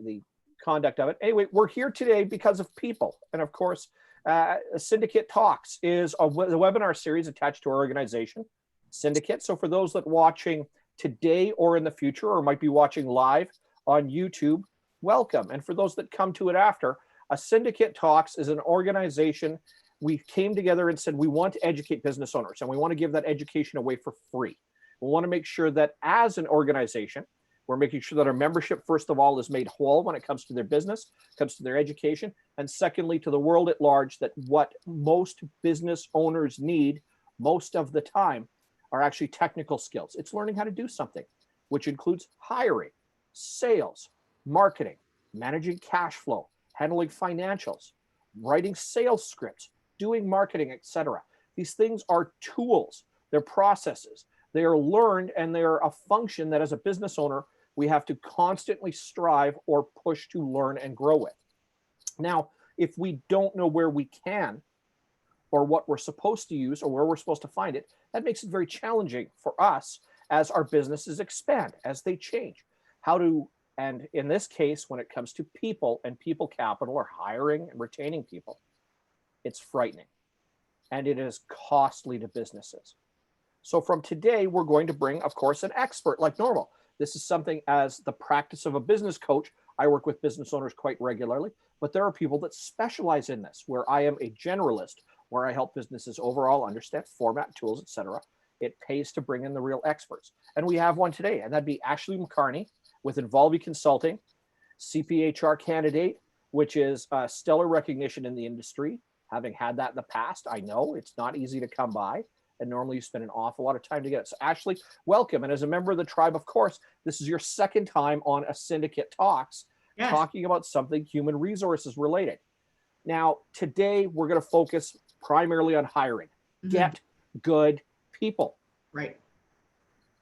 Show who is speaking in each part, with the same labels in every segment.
Speaker 1: the conduct of it. Anyway, we're here today because of people. And of course, Cyndicate Talks is the webinar series attached to our organization, Cyndicate. So for those that are watching today or in the future, or might be watching live on YouTube, welcome. And for those that come to it after, a Cyndicate Talks is an organization. We came together and said we want to educate business owners, and we want to give that education away for free. We want to make sure that as an organization, we're making sure that our membership, first of all, is made whole when it comes to their business, comes to their education, and secondly, to the world at large, that what most business owners need most of the time are actually technical skills. It's learning how to do something, which includes hiring, sales, marketing, managing cash flow, handling financials, writing sales scripts, doing marketing, etc. These things are tools, they're processes, they are learned, and they are a function that as a business owner, we have to constantly strive or push to learn and grow with. Now, if we don't know where we can, or what we're supposed to use, or where we're supposed to find it, that makes it very challenging for us as our businesses expand, as they change. And in this case, when it comes to people and people capital, or hiring and retaining people, it's frightening, and it is costly to businesses. So from today, we're going to bring, of course, an expert like normal. This is something as the practice of a business coach. I work with business owners quite regularly, but there are people that specialize in this, where I am a generalist, where I help businesses overall understand format, tools, etc. It pays to bring in the real experts. And we have one today, and that'd be Ashley McCarney with Involvi Consulting, CPHR candidate, which is stellar recognition in the industry. Having had that in the past, I know it's not easy to come by, and normally you spend an awful lot of time to get it. So Ashley, welcome. And as a member of the tribe, of course, this is your second time on a Cyndicate Talks, yes, talking about something human resources related. Now, today we're going to focus primarily on hiring. Get good people.
Speaker 2: Right.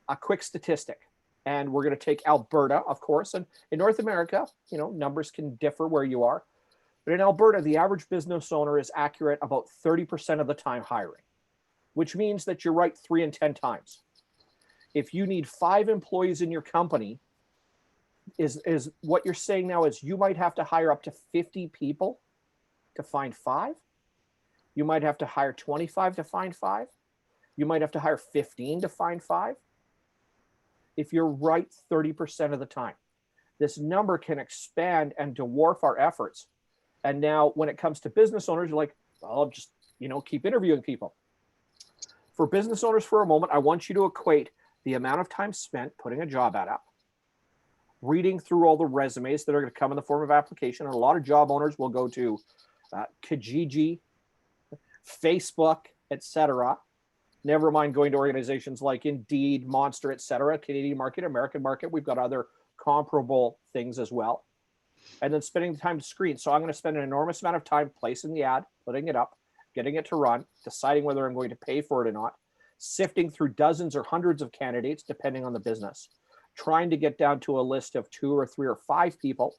Speaker 1: A quick statistic. And we're going to take Alberta, of course. And in North America, you know, numbers can differ where you are. But in Alberta, the average business owner is accurate about 30% of the time hiring, which means that you're right 3 in 10 times. If you need 5 employees in your company, is what you're saying now is you might have to hire up to 50 people to find 5. You might have to hire 25 to find 5. You might have to hire 15 to find 5. If you're right 30% of the time, this number can expand and dwarf our efforts. And now when it comes to business owners, you're like, well, I'll just, you know, keep interviewing people. For business owners for a moment, I want you to equate the amount of time spent putting a job ad up, reading through all the resumes that are going to come in the form of application. And a lot of job owners will go to Kijiji, Facebook, etc. Never mind going to organizations like Indeed, Monster, etc. Canadian market, American market. We've got other comparable things as well. And then spending the time to screen. So I'm going to spend an enormous amount of time placing the ad, putting it up, getting it to run, deciding whether I'm going to pay for it or not, sifting through dozens or hundreds of candidates, depending on the business, trying to get down to a list of 2 or 3 or 5 people,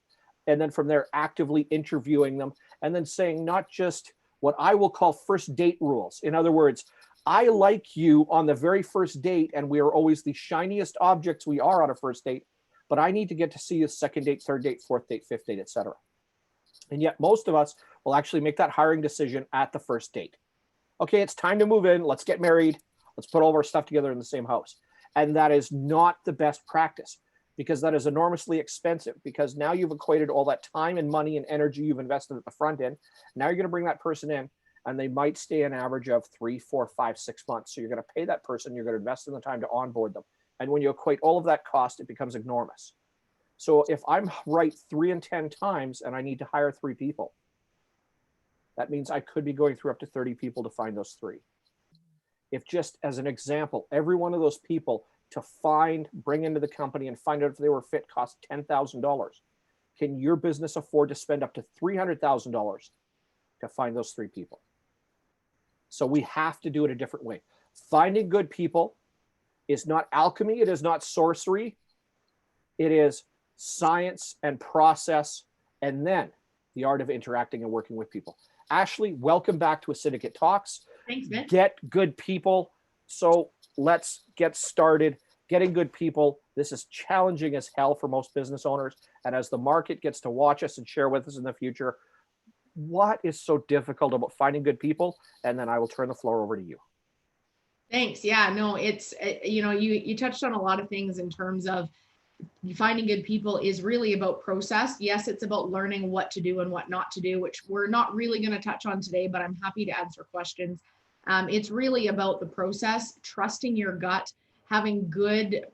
Speaker 1: and then from there actively interviewing them, and then saying not just what I will call first date rules. In other words, I like you on the very first date, and we are always the shiniest objects we are on a first date, but I need to get to see you second date, third date, fourth date, fifth date, etc. And yet most of us will actually make that hiring decision at the first date. Okay, it's time to move in. Let's get married. Let's put all of our stuff together in the same house. And that is not the best practice, because that is enormously expensive, because now you've equated all that time and money and energy you've invested at the front end. Now you're going to bring that person in, and they might stay an average of 3, 4, 5, 6 months. So you're going to pay that person. You're going to invest in the time to onboard them. And when you equate all of that cost, it becomes enormous. So if I'm right 3 in 10 times and I need to hire 3 people, that means I could be going through up to 30 people to find those 3. If just as an example, every one of those people to find, bring into the company and find out if they were fit cost $10,000, can your business afford to spend up to $300,000 to find those 3 people? So we have to do it a different way. Finding good people is not alchemy. It is not sorcery. It is science and process, and then the art of interacting and working with people. Ashley, welcome back to a Cyndicate Talks.
Speaker 2: Thanks, Vince.
Speaker 1: Get good people. So let's get started getting good people This is challenging as hell for most business owners. And as the market gets to watch us and share with us in the future, what is so difficult about finding good people? And then I will turn the floor over to you.
Speaker 2: Thanks. Yeah, no, it's, you touched on a lot of things in terms of finding good people is really about process. Yes, it's about learning what to do and what not to do, which we're not really going to touch on today, but I'm happy to answer questions. It's really about the process, trusting your gut, having good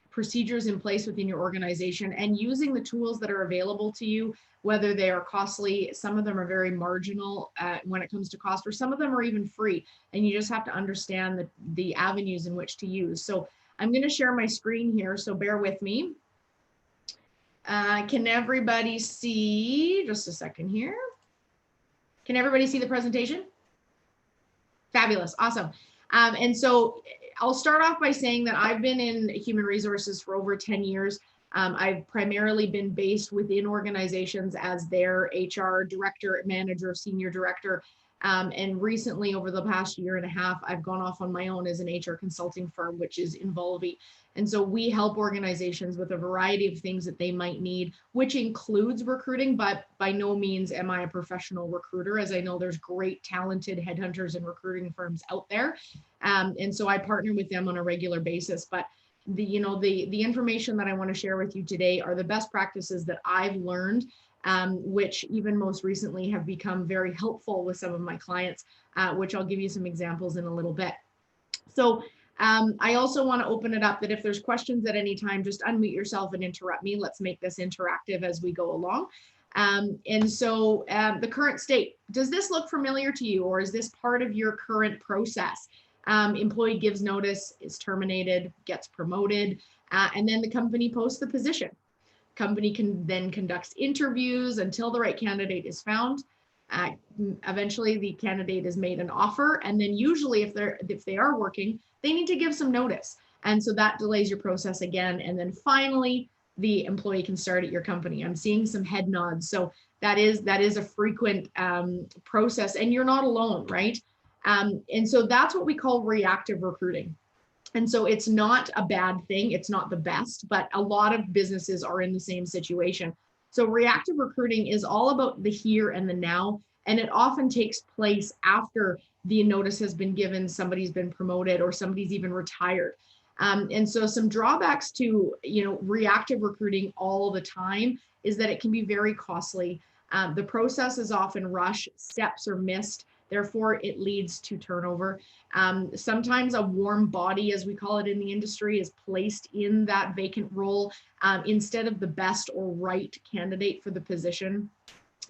Speaker 2: procedures in place within your organization, and using the tools that are available to you, whether they are costly. Some of them are very marginal when it comes to cost, or some of them are even free. And you just have to understand the avenues in which to use. So I'm going to share my screen here, so bear with me. Can everybody see? Just a second here. Can everybody see the presentation? Fabulous. Awesome. And so I'll start off by saying that I've been in human resources for over 10 years. I've primarily been based within organizations as their HR director, manager, senior director. And recently, over the past year and a half, I've gone off on my own as an HR consulting firm, which is Involvi. And so we help organizations with a variety of things that they might need, which includes recruiting, but by no means am I a professional recruiter, as I know there's great talented headhunters and recruiting firms out there. And so I partner with them on a regular basis. But the information that I want to share with you today are the best practices that I've learned, which even most recently have become very helpful with some of my clients, which I'll give you some examples in a little bit. So I also want to open it up that if there's questions at any time, just unmute yourself and interrupt me. Let's make this interactive as we go along. And so the current state, does this look familiar to you, or is this part of your current process? Employee gives notice, is terminated, gets promoted, and then the company posts the position. Company then conducts interviews until the right candidate is found. Eventually the candidate is made an offer, and then usually if they are working, they need to give some notice. And so that delays your process again. And then finally, the employee can start at your company. I'm seeing some head nods. So that is a frequent process, and you're not alone, right? And so that's what we call reactive recruiting. And so it's not a bad thing. It's not the best, but a lot of businesses are in the same situation. So reactive recruiting is all about the here and the now, and it often takes place after the notice has been given, somebody's been promoted, or somebody's even retired. And so some drawbacks to reactive recruiting all the time is that it can be very costly. The process is often rushed, steps are missed. Therefore, it leads to turnover. Sometimes a warm body, as we call it in the industry, is placed in that vacant role instead of the best or right candidate for the position.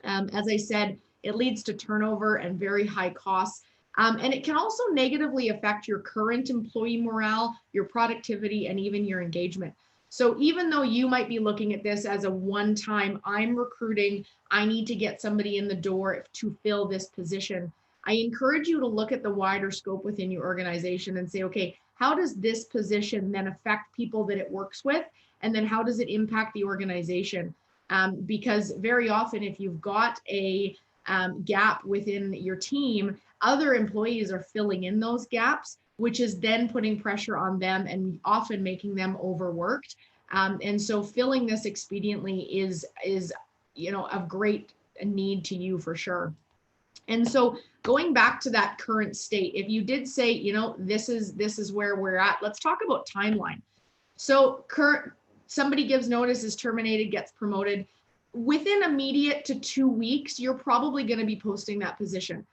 Speaker 2: As I said, it leads to turnover and very high costs. And it can also negatively affect your current employee morale, your productivity, and even your engagement. So even though you might be looking at this as a one-time, I'm recruiting, I need to get somebody in the door to fill this position, I encourage you to look at the wider scope within your organization and say, okay, how does this position then affect people that it works with? And then how does it impact the organization? Because very often, if you've got a gap within your team, other employees are filling in those gaps, which is then putting pressure on them and often making them overworked. And so filling this expediently is of great need to you for sure. And so going back to that current state, if you did say, this is where we're at, let's talk about timeline. So somebody gives notice, is terminated, gets promoted. Within immediate to 2 weeks, you're probably going to be posting that position.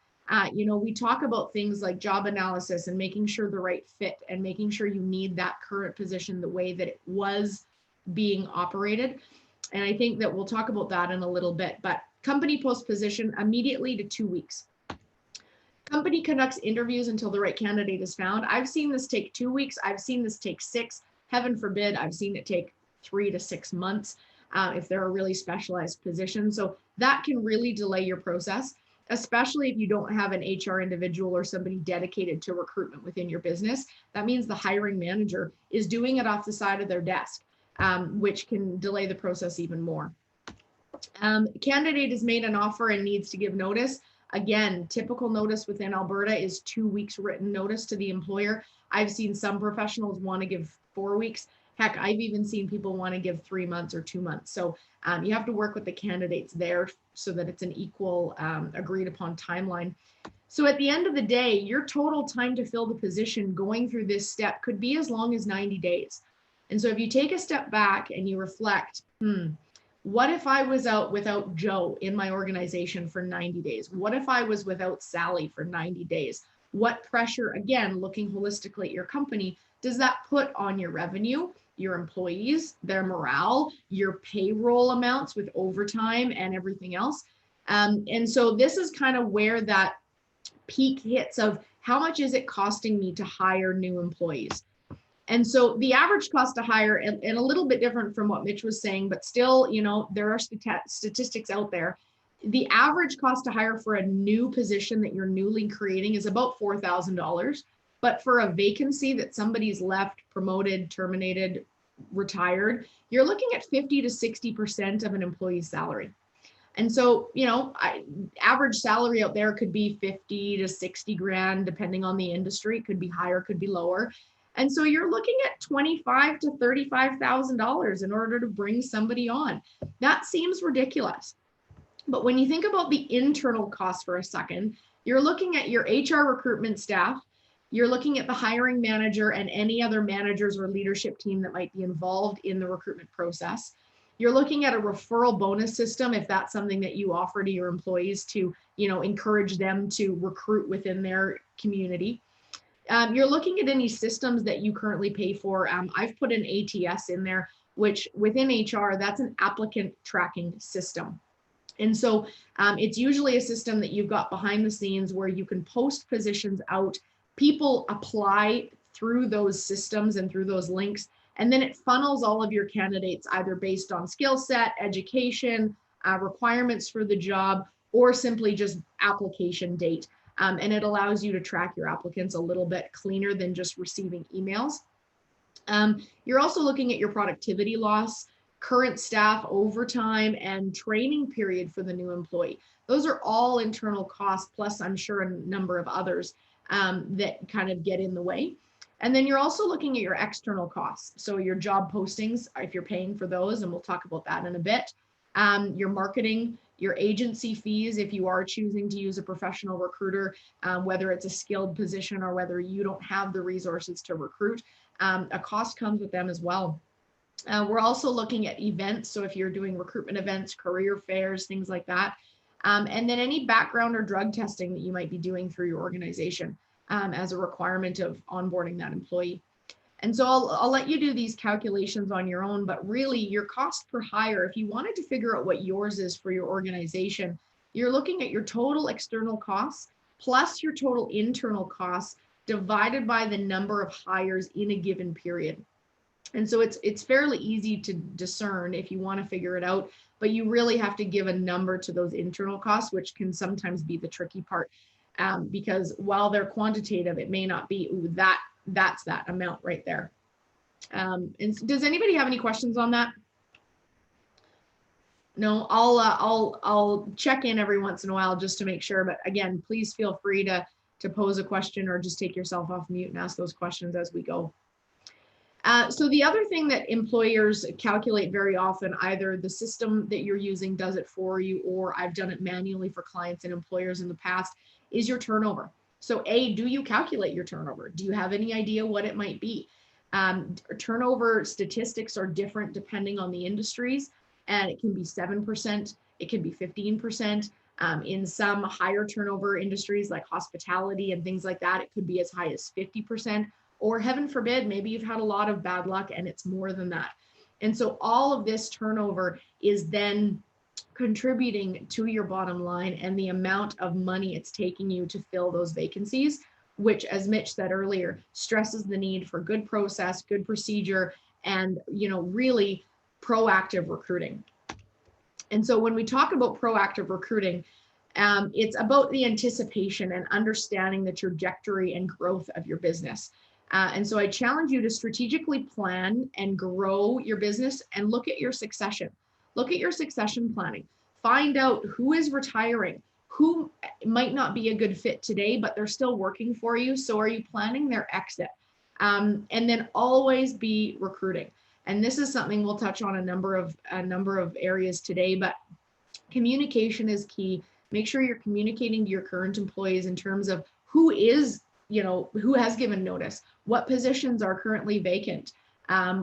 Speaker 2: We talk about things like job analysis and making sure the right fit and making sure you need that current position the way that it was being operated. And I think that we'll talk about that in a little bit, but company post position immediately to 2 weeks. Company conducts interviews until the right candidate is found. I've seen this take 2 weeks. I've seen this take 6. Heaven forbid, I've seen it take 3 to 6 months if they're a really specialized position. So that can really delay your process, especially if you don't have an HR individual or somebody dedicated to recruitment within your business. That means the hiring manager is doing it off the side of their desk, which can delay the process even more. Candidate is made an offer and needs to give notice. Again, typical notice within Alberta is 2 weeks written notice to the employer. I've seen some professionals want to give 4 weeks. Heck, I've even seen people want to give 3 months or 2 months. So you have to work with the candidates there so that it's an equal agreed upon timeline. So at the end of the day, your total time to fill the position going through this step could be as long as 90 days. And so if you take a step back and you reflect, what if I was out without Joe in my organization for 90 days? What if I was without Sally for 90 days? What pressure, again, looking holistically at your company, does that put on your revenue, your employees, their morale, your payroll amounts with overtime and everything else? And so this is kind of where that peak hits of how much is it costing me to hire new employees. And so the average cost to hire, and a little bit different from what Mitch was saying, but still, you know, there are statistics out there. The average cost to hire for a new position that you're newly creating is about $4,000. But for a vacancy that somebody's left, promoted, terminated, retired, you're looking at 50 to 60% of an employee's salary. And so, you know, average salary out there could be 50 to 60 grand, depending on the industry. It could be higher, could be lower. And so you're looking at $25,000 to $35,000 in order to bring somebody on. That seems ridiculous. But when you think about the internal costs for a second, you're looking at your HR recruitment staff, you're looking at the hiring manager and any other managers or leadership team that might be involved in the recruitment process. You're looking at a referral bonus system, if that's something that you offer to your employees to, you know, encourage them to recruit within their community. You're looking at any systems that you currently pay for. I've put an ATS in there, which within HR, that's an applicant tracking system. And so it's usually a system that you've got behind the scenes where you can post positions out. People apply through those systems and through those links. And then it funnels all of your candidates either based on skill set, education, requirements for the job, or simply just application date. And it allows you to track your applicants a little bit cleaner than just receiving emails. You're also looking at your productivity loss, current staff overtime, and training period for the new employee. Those are all internal costs, plus I'm sure a number of others that kind of get in the way. And then you're also looking at your external costs. So your job postings, if you're paying for those, and we'll talk about that in a bit, your marketing, your agency fees, if you are choosing to use a professional recruiter, whether it's a skilled position or whether you don't have the resources to recruit, a cost comes with them as well. We're also looking at events. So if you're doing recruitment events, career fairs, things like that, and then any background or drug testing that you might be doing through your organization as a requirement of onboarding that employee. And so I'll let you do these calculations on your own, but really your cost per hire, if you wanted to figure out what yours is for your organization, you're looking at your total external costs plus your total internal costs divided by the number of hires in a given period. And so it's fairly easy to discern if you want to figure it out, but you really have to give a number to those internal costs, which can sometimes be the tricky part. Because while they're quantitative, it may not be, ooh, that's that amount right there. And does anybody have any questions on that? No, I'll check in every once in a while just to make sure. But again, please feel free to pose a question or just take yourself off mute and ask those questions as we go. So the other thing that employers calculate very often, either the system that you're using does it for you, or I've done it manually for clients and employers in the past, is your turnover. So do you calculate your turnover? Do you have any idea what it might be? Turnover statistics are different depending on the industries, and it can be 7%, it can be 15%. In some higher turnover industries like hospitality and things like that, it could be as high as 50%, or heaven forbid, maybe you've had a lot of bad luck and it's more than that. And so all of this turnover is then contributing to your bottom line and the amount of money it's taking you to fill those vacancies, which, as Mitch said earlier, stresses the need for good process, good procedure, and, you know, really proactive recruiting. And so when we talk about proactive recruiting, it's about the anticipation and understanding the trajectory and growth of your business. And so I challenge you to strategically plan and grow your business and look at your succession. Look at your succession planning. Find out who is retiring, who might not be a good fit today, but they're still working for you. So are you planning their exit? And then always be recruiting. And this is something we'll touch on a number of areas today, but communication is key. Make sure you're communicating to your current employees in terms of who has given notice, what positions are currently vacant,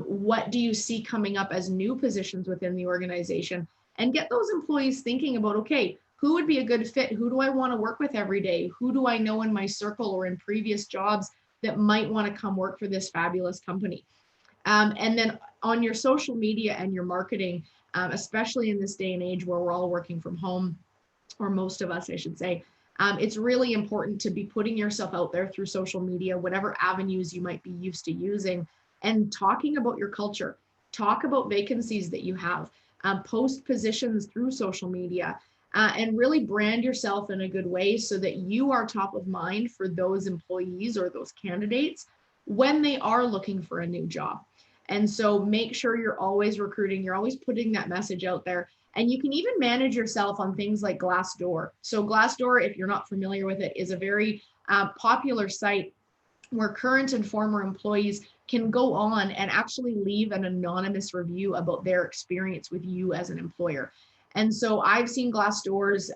Speaker 2: what do you see coming up as new positions within the organization, and get those employees thinking about, okay, who would be a good fit? Who do I want to work with every day? Who do I know in my circle or in previous jobs that might want to come work for this fabulous company? And then on your social media and your marketing, especially in this day and age where we're all working from home, or most of us, I should say, it's really important to be putting yourself out there through social media, whatever avenues you might be used to using, and talking about your culture. Talk about vacancies that you have, post positions through social media, and really brand yourself in a good way so that you are top of mind for those employees or those candidates when they are looking for a new job. And so make sure you're always recruiting, you're always putting that message out there. And you can even manage yourself on things like Glassdoor. So Glassdoor, if you're not familiar with it, is a very popular site where current and former employees can go on and actually leave an anonymous review about their experience with you as an employer. And so I've seen Glassdoors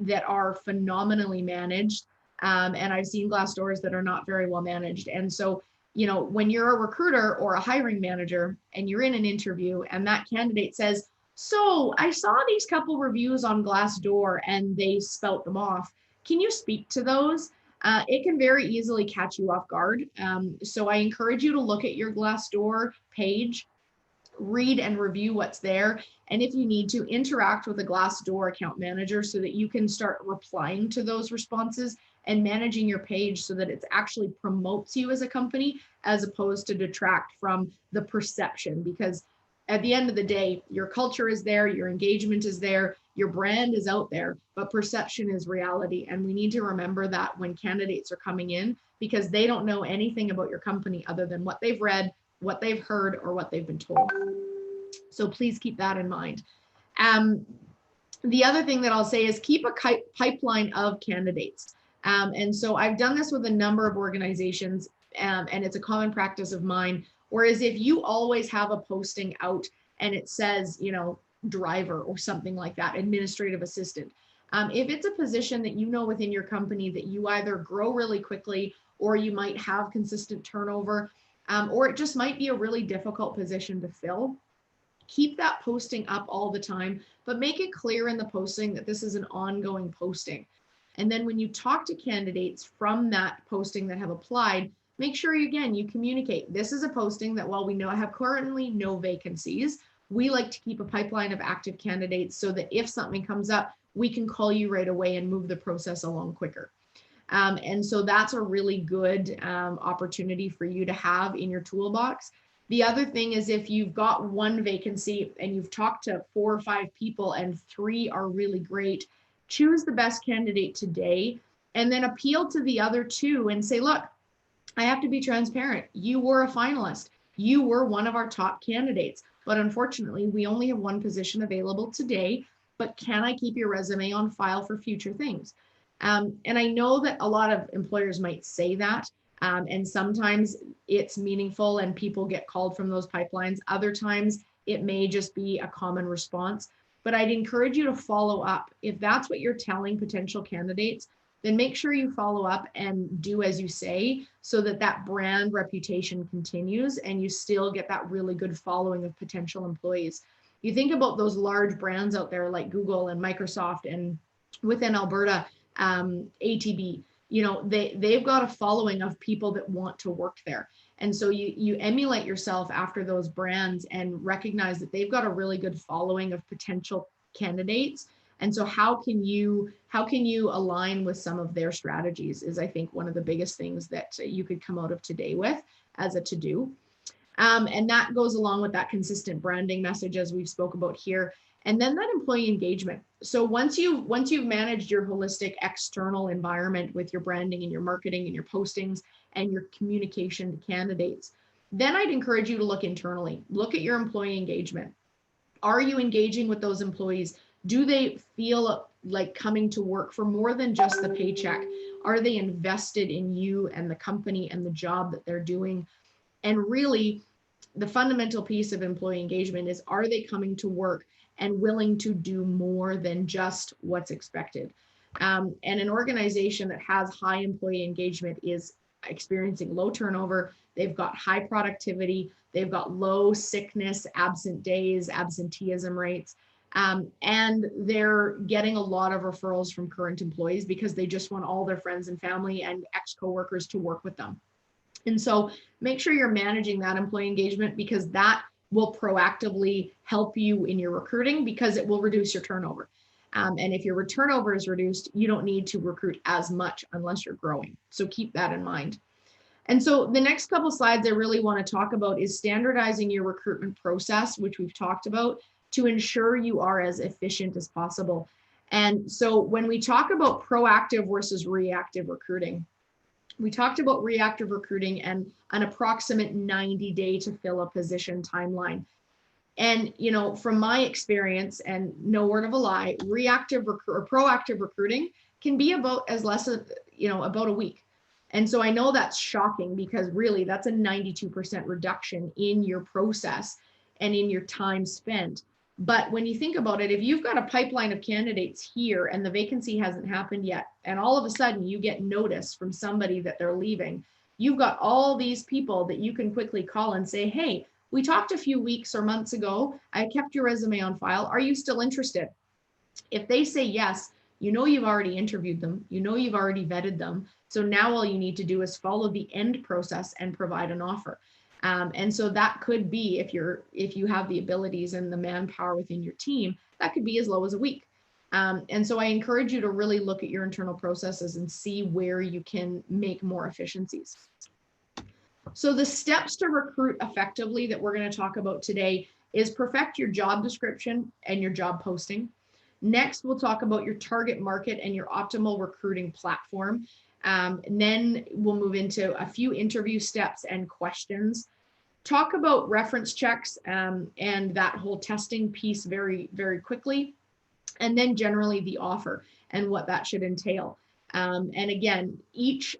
Speaker 2: that are phenomenally managed, and I've seen Glassdoors that are not very well managed. And so, when you're a recruiter or a hiring manager and you're in an interview and that candidate says, so I saw these couple reviews on Glassdoor and they spout them off. Can you speak to those? It can very easily catch you off guard. So I encourage you to look at your Glassdoor page, read and review what's there. And if you need to, interact with a Glassdoor account manager so that you can start replying to those responses and managing your page so that it actually promotes you as a company as opposed to detract from the perception. Because at the end of the day, your culture is there, your engagement is there, your brand is out there, but perception is reality. And we need to remember that when candidates are coming in, because they don't know anything about your company other than what they've read, what they've heard, or what they've been told. So please keep that in mind. The other thing that I'll say is keep a pipeline of candidates. And so I've done this with a number of organizations, and it's a common practice of mine. Whereas if you always have a posting out and it says, driver or something like that, administrative assistant, if it's a position that within your company that you either grow really quickly or you might have consistent turnover, or it just might be a really difficult position to fill, keep that posting up all the time, but make it clear in the posting that this is an ongoing posting. And then when you talk to candidates from that posting that have applied, make sure you communicate. This is a posting that while we have currently no vacancies, we like to keep a pipeline of active candidates so that if something comes up, we can call you right away and move the process along quicker. And so that's a really good opportunity for you to have in your toolbox. The other thing is if you've got one vacancy and you've talked to 4 or 5 people and 3 are really great, choose the best candidate today and then appeal to the other 2 and say, look, I have to be transparent. You were a finalist. You were one of our top candidates, but unfortunately we only have one position available today, but can I keep your resume on file for future things? And I know that a lot of employers might say that, and sometimes it's meaningful and people get called from those pipelines. Other times it may just be a common response, but I'd encourage you to follow up. If that's what you're telling potential candidates, then make sure you follow up and do as you say so that that brand reputation continues and you still get that really good following of potential employees. You think about those large brands out there like Google and Microsoft, and within Alberta, ATB, they've got a following of people that want to work there. And so you emulate yourself after those brands and recognize that they've got a really good following of potential candidates. And so how can you align with some of their strategies is, I think, one of the biggest things that you could come out of today with as a to-do. And that goes along with that consistent branding message as we've spoke about here. And then that employee engagement. So once you've managed your holistic external environment with your branding and your marketing and your postings and your communication to candidates, then I'd encourage you to look internally. Look at your employee engagement. Are you engaging with those employees? Do they feel like coming to work for more than just the paycheck? Are they invested in you and the company and the job that they're doing? And really, the fundamental piece of employee engagement is, are they coming to work and willing to do more than just what's expected? And an organization that has high employee engagement is experiencing low turnover. They've got high productivity. They've got low sickness, absent days, absenteeism rates. And they're getting a lot of referrals from current employees because they just want all their friends and family and ex-coworkers to work with them. And so make sure you're managing that employee engagement, because that will proactively help you in your recruiting, because it will reduce your turnover. And if your turnover is reduced, you don't need to recruit as much unless you're growing. So keep that in mind. And so the next couple slides I really want to talk about is standardizing your recruitment process, which we've talked about, to ensure you are as efficient as possible. And so when we talk about proactive versus reactive recruiting, we talked about reactive recruiting and an approximate 90-day to fill a position timeline. And, you know, from my experience, and no word of a lie, reactive or proactive recruiting can be about as less as, you know, about a week. And so I know that's shocking, because really that's a 92% reduction in your process and in your time spent. But when you think about it, if you've got a pipeline of candidates here and the vacancy hasn't happened yet, and all of a sudden you get notice from somebody that they're leaving, you've got all these people that you can quickly call and say, hey, we talked a few weeks or months ago. I kept your resume on file. Are you still interested? If they say yes, you know you've already interviewed them. You know you've already vetted them. So now all you need to do is follow the end process and provide an offer. And so that could be, if you have the abilities and the manpower within your team, that could be as low as a week. And so I encourage you to really look at your internal processes and see where you can make more efficiencies. So the steps to recruit effectively that we're going to talk about today is perfect your job description and your job posting. Next, we'll talk about your target market and your optimal recruiting platform. And then we'll move into a few interview steps and questions. Talk about reference checks and that whole testing piece very, very quickly. And then generally the offer and what that should entail. And again, each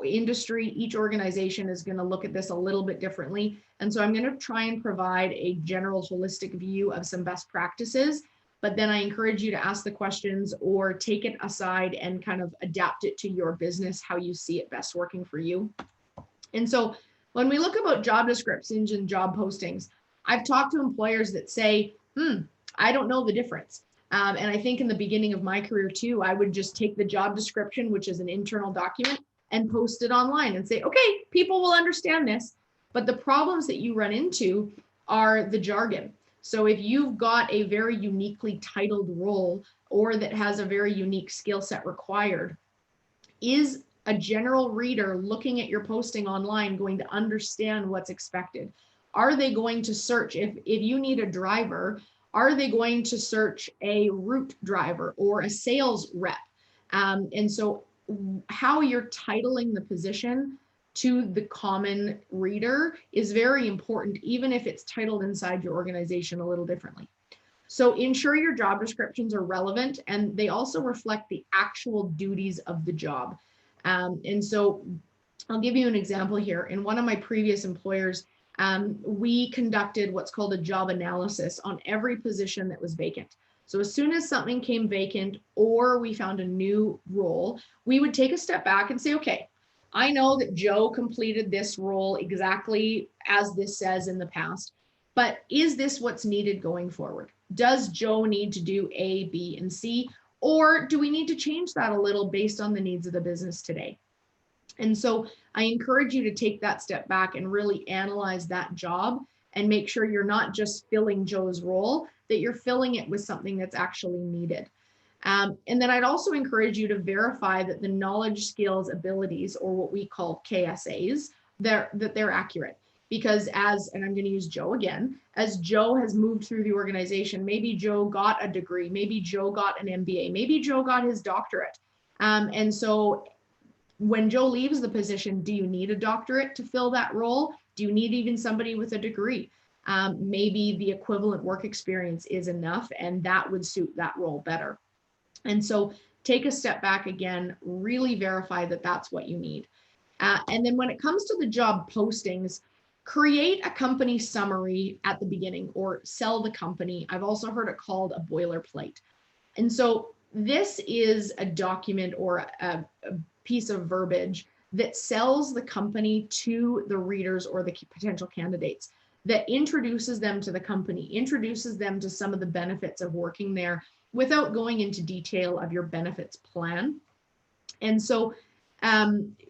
Speaker 2: industry, each organization is going to look at this a little bit differently. And so I'm going to try and provide a general holistic view of some best practices, but then I encourage you to ask the questions or take it aside and kind of adapt it to your business, how you see it best working for you. And so when we look about job descriptions and job postings, I've talked to employers that say, I don't know the difference. And I think in the beginning of my career too, I would just take the job description, which is an internal document, and post it online and say, okay, people will understand this. But the problems that you run into are the jargon. So if you've got a very uniquely titled role or that has a very unique skill set required, is a general reader looking at your posting online going to understand what's expected? Are they going to search, if you need a driver, are they going to search a route driver or a sales rep? And so how you're titling the position to the common reader is very important, even if it's titled inside your organization a little differently. So ensure your job descriptions are relevant and they also reflect the actual duties of the job. And so I'll give you an example here. In one of my previous employers, we conducted what's called a job analysis on every position that was vacant. So as soon as something came vacant or we found a new role, we would take a step back and say, okay, I know that Joe completed this role exactly as this says in the past, but is this what's needed going forward? Does Joe need to do A, B, and C, or do we need to change that a little based on the needs of the business today? And so I encourage you to take that step back and really analyze that job and make sure you're not just filling Joe's role, that you're filling it with something that's actually needed. And then I'd also encourage you to verify that the knowledge, skills, abilities, or what we call KSAs, that they're accurate. Because and I'm going to use Joe again, as Joe has moved through the organization, maybe Joe got a degree, maybe Joe got an MBA, maybe Joe got his doctorate. And so when Joe leaves the position, do you need a doctorate to fill that role? Do you need even somebody with a degree? Maybe the equivalent work experience is enough and that would suit that role better. And so take a step back again, really verify that that's what you need. And then when it comes to the job postings, Create a company summary at the beginning, or sell the company. I've also heard it called a boilerplate. And so this is a document or a piece of verbiage that sells the company to the readers or the potential candidates, that introduces them to the company, introduces them to some of the benefits of working there without going into detail of your benefits plan. And so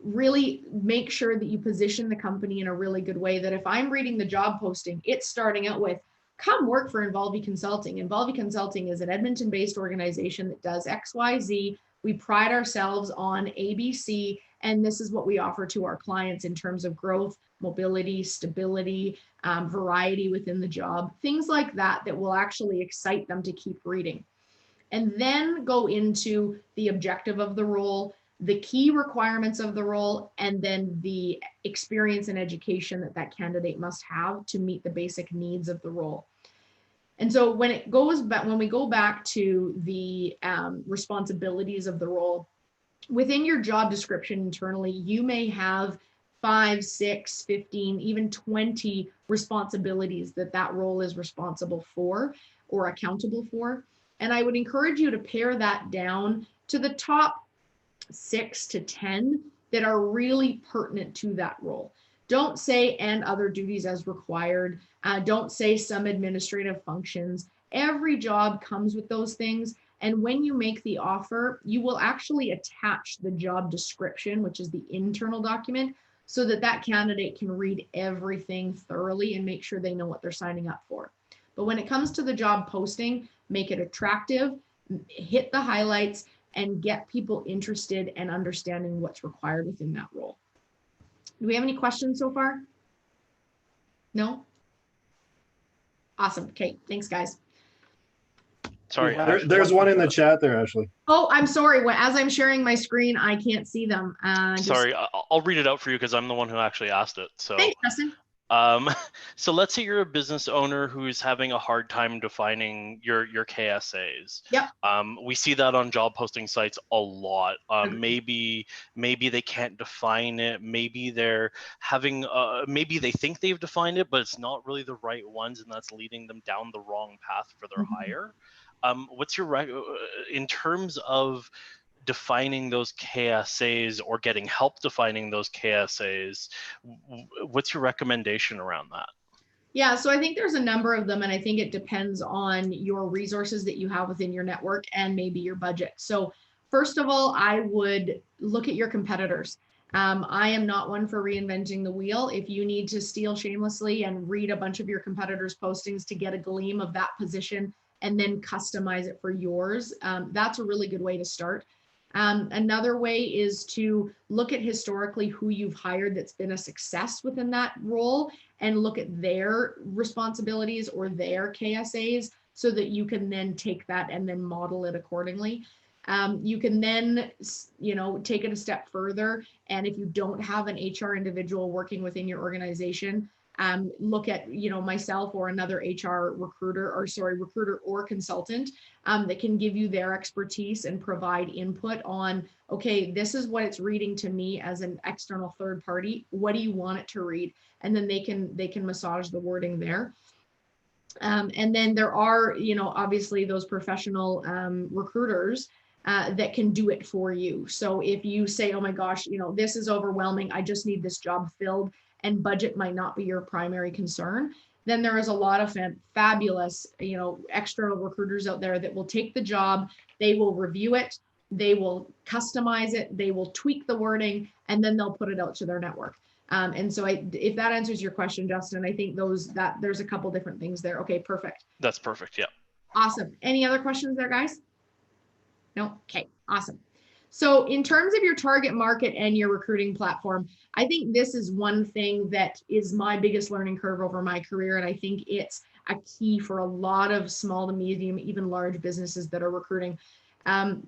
Speaker 2: really make sure that you position the company in a really good way, that if I'm reading the job posting, it's starting out with, come work for Involvi Consulting. Involvi Consulting is an Edmonton-based organization that does XYZ. We pride ourselves on ABC, and this is what we offer to our clients in terms of growth, mobility, stability, variety within the job, things like that, that will actually excite them to keep reading. And then go into the objective of the role, the key requirements of the role, and then the experience and education that that candidate must have to meet the basic needs of the role. And so when we go back to the responsibilities of the role, within your job description internally, you may have 5, 6, 15, even 20 responsibilities that role is responsible for or accountable for. And I would encourage you to pare that down to the top 6 to 10 that are really pertinent to that role. Don't say and other duties as required. Don't say some administrative functions. Every job comes with those things. And when you make the offer, you will actually attach the job description, which is the internal document, so that that candidate can read everything thoroughly and make sure they know what they're signing up for. But when it comes to the job posting, make it attractive, hit the highlights, and get people interested and understanding what's required within that role. Do we have any questions so far? No? Awesome. Okay, thanks guys.
Speaker 3: Sorry,
Speaker 4: there's one in the chat there, Ashley.
Speaker 2: Oh, I'm sorry. As I'm sharing my screen, I can't see them.
Speaker 3: Sorry, I'll read it out for you because I'm the one who actually asked it. So,
Speaker 2: thanks, Justin.
Speaker 3: So let's say you're a business owner who's having a hard time defining your KSAs.
Speaker 2: Yep.
Speaker 3: We see that on job posting sites a lot. Maybe they can't define it. Maybe they're having, maybe they think they've defined it, but it's not really the right ones, and that's leading them down the wrong path for their hire. What's your in terms of defining those KSAs or getting help defining those KSAs, what's your recommendation around that?
Speaker 2: Yeah, so I think there's a number of them, and I think it depends on your resources that you have within your network and maybe your budget. So first of all, I would look at your competitors. I am not one for reinventing the wheel. If you need to steal shamelessly and read a bunch of your competitors' postings to get a gleam of that position and then customize it for yours, that's a really good way to start. Another way is to look at historically who you've hired that's been a success within that role and look at their responsibilities or their KSAs so that you can then take that and then model it accordingly. You can then, take it a step further. And if you don't have an HR individual working within your organization, look at, myself or another HR recruiter or consultant that can give you their expertise and provide input on, okay, this is what it's reading to me as an external third party. What do you want it to read? And then they can massage the wording there. And then there are, obviously those professional recruiters that can do it for you. So if you say, oh my gosh, this is overwhelming, I just need this job filled, and budget might not be your primary concern, then there is a lot of fabulous, external recruiters out there that will take the job, they will review it, they will customize it, they will tweak the wording, and then they'll put it out to their network. And so if that answers your question, Justin, I think there's a couple different things there. Okay, perfect.
Speaker 3: That's perfect, yeah.
Speaker 2: Awesome. Any other questions there, guys? No? Okay, awesome. So in terms of your target market and your recruiting platform, I think this is one thing that is my biggest learning curve over my career. And I think it's a key for a lot of small to medium, even large businesses that are recruiting. And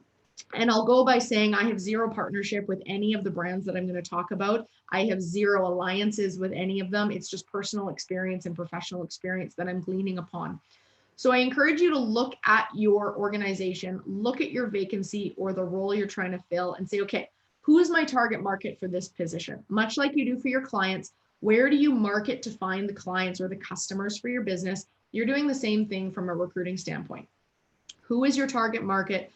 Speaker 2: I'll go by saying I have zero partnership with any of the brands that I'm going to talk about. I have zero alliances with any of them. It's just personal experience and professional experience that I'm gleaning upon. So I encourage you to look at your organization, look at your vacancy or the role you're trying to fill and say, okay, who is my target market for this position? Much like you do for your clients, Where do you market to find the clients or the customers for your business? You're doing the same thing from a recruiting standpoint. Who is your target market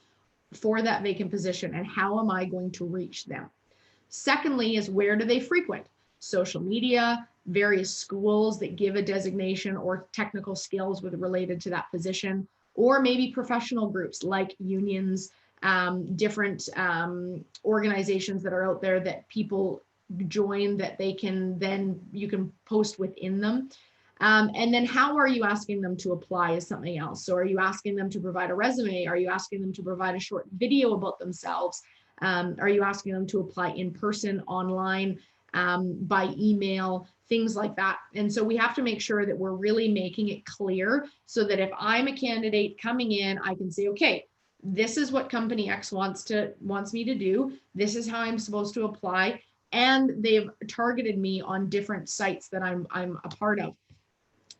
Speaker 2: for that vacant position, and how am I going to reach them? Secondly is, where do they frequent? Social media, various schools that give a designation or technical skills related to that position, or maybe professional groups like unions, different organizations that are out there that people join that they can then, you can post within them. And then how are you asking them to apply is something else. So are you asking them to provide a resume? Are you asking them to provide a short video about themselves? Are you asking them to apply in person, online, by email, things like that? And so we have to make sure that we're really making it clear so that if I'm a candidate coming in, I can say, okay, this is what company X wants me to do. This is how I'm supposed to apply. And they've targeted me on different sites that I'm a part of.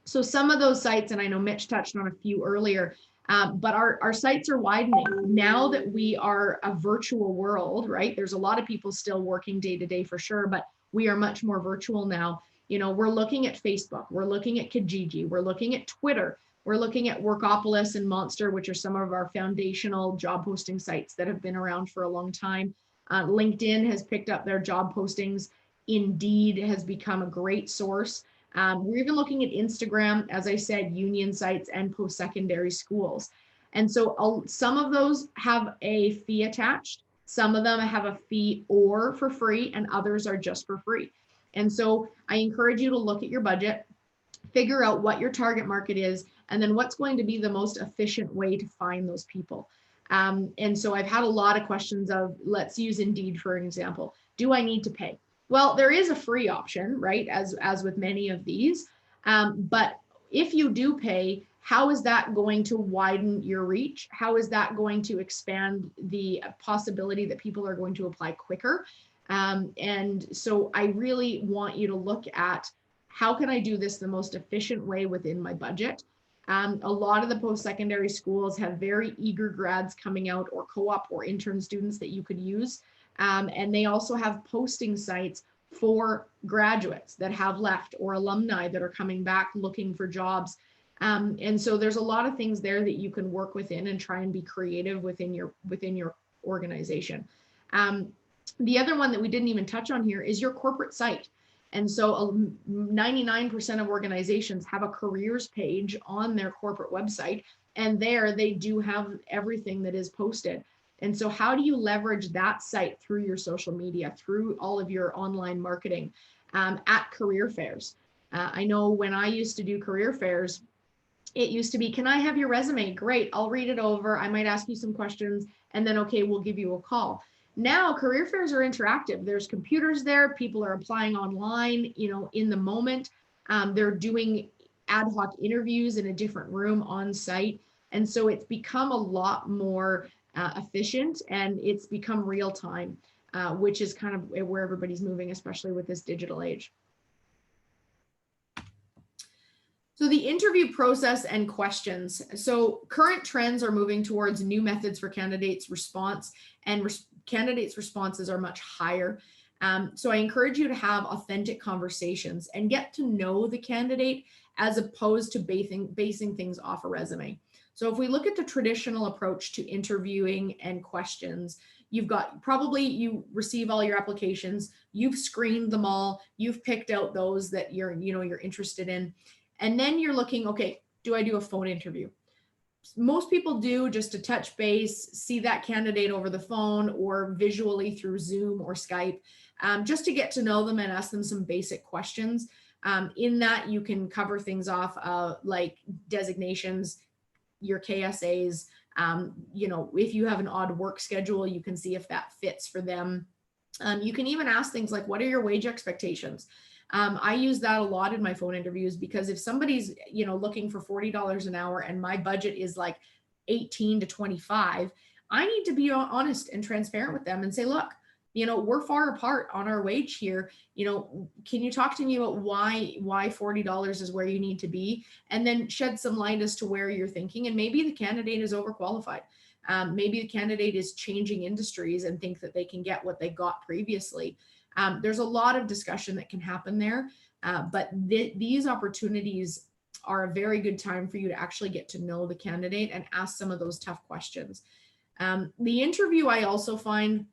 Speaker 2: So some of those sites, and I know Mitch touched on a few earlier, but our sites are widening now that we are a virtual world, right? There's a lot of people still working day to day for sure, but we are much more virtual now. You know, we're looking at Facebook, we're looking at Kijiji, we're looking at Twitter, we're looking at Workopolis and Monster, which are some of our foundational job posting sites that have been around for a long time. LinkedIn has picked up their job postings. Indeed has become a great source. We're even looking at Instagram, as I said, union sites and post-secondary schools. And so some of those have a fee attached. Some of them have a fee or for free, and others are just for free. And so I encourage you to look at your budget, figure out what your target market is, and then what's going to be the most efficient way to find those people. And so I've had a lot of questions of, let's use Indeed, for example. Do I need to pay? Well, there is a free option, right? As with many of these. But if you do pay, how is that going to widen your reach? How is that going to expand the possibility that people are going to apply quicker? And so I really want you to look at, how can I do this the most efficient way within my budget? A lot of the post-secondary schools have very eager grads coming out, or co-op or intern students that you could use. And they also have posting sites for graduates that have left, or alumni that are coming back looking for jobs. And so there's a lot of things there that you can work within and try and be creative within your organization. The other one that we didn't even touch on here is your corporate site. And so 99% of organizations have a careers page on their corporate website, and there they do have everything that is posted. And so how do you leverage that site through your social media, through all of your online marketing at career fairs? I know when I used to do career fairs, it used to be, can I have your resume? Great, I'll read it over. I might ask you some questions, and then, okay, we'll give you a call. Now career fairs are interactive. There's computers there. People are applying online, you know, in the moment. They're doing ad hoc interviews in a different room on site. And so it's become a lot more efficient, and it's become real time, which is kind of where everybody's moving, especially with this digital age. So the interview process and questions. So current trends are moving towards new methods for candidates' response, and candidates' responses are much higher. So I encourage you to have authentic conversations and get to know the candidate, as opposed to basing things off a resume. So if we look at the traditional approach to interviewing and questions, you've got, probably you receive all your applications, you've screened them all, you've picked out those that you're interested in. And then you're looking, okay, do I do a phone interview? Most people do, just to touch base, see that candidate over the phone or visually through Zoom or Skype, just to get to know them and ask them some basic questions. In that, you can cover things off like designations, your KSAs, if you have an odd work schedule, you can see if that fits for them. You can even ask things like, what are your wage expectations? I use that a lot in my phone interviews, because if somebody's, looking for $40 an hour and my budget is like 18 to 25, I need to be honest and transparent with them and say, look, we're far apart on our wage here. Can you talk to me about why $40 is where you need to be? And then shed some light as to where you're thinking. And maybe the candidate is overqualified. Maybe the candidate is changing industries and think that they can get what they got previously. There's a lot of discussion that can happen there, But these opportunities are a very good time for you to actually get to know the candidate and ask some of those tough questions. The interview, I also find,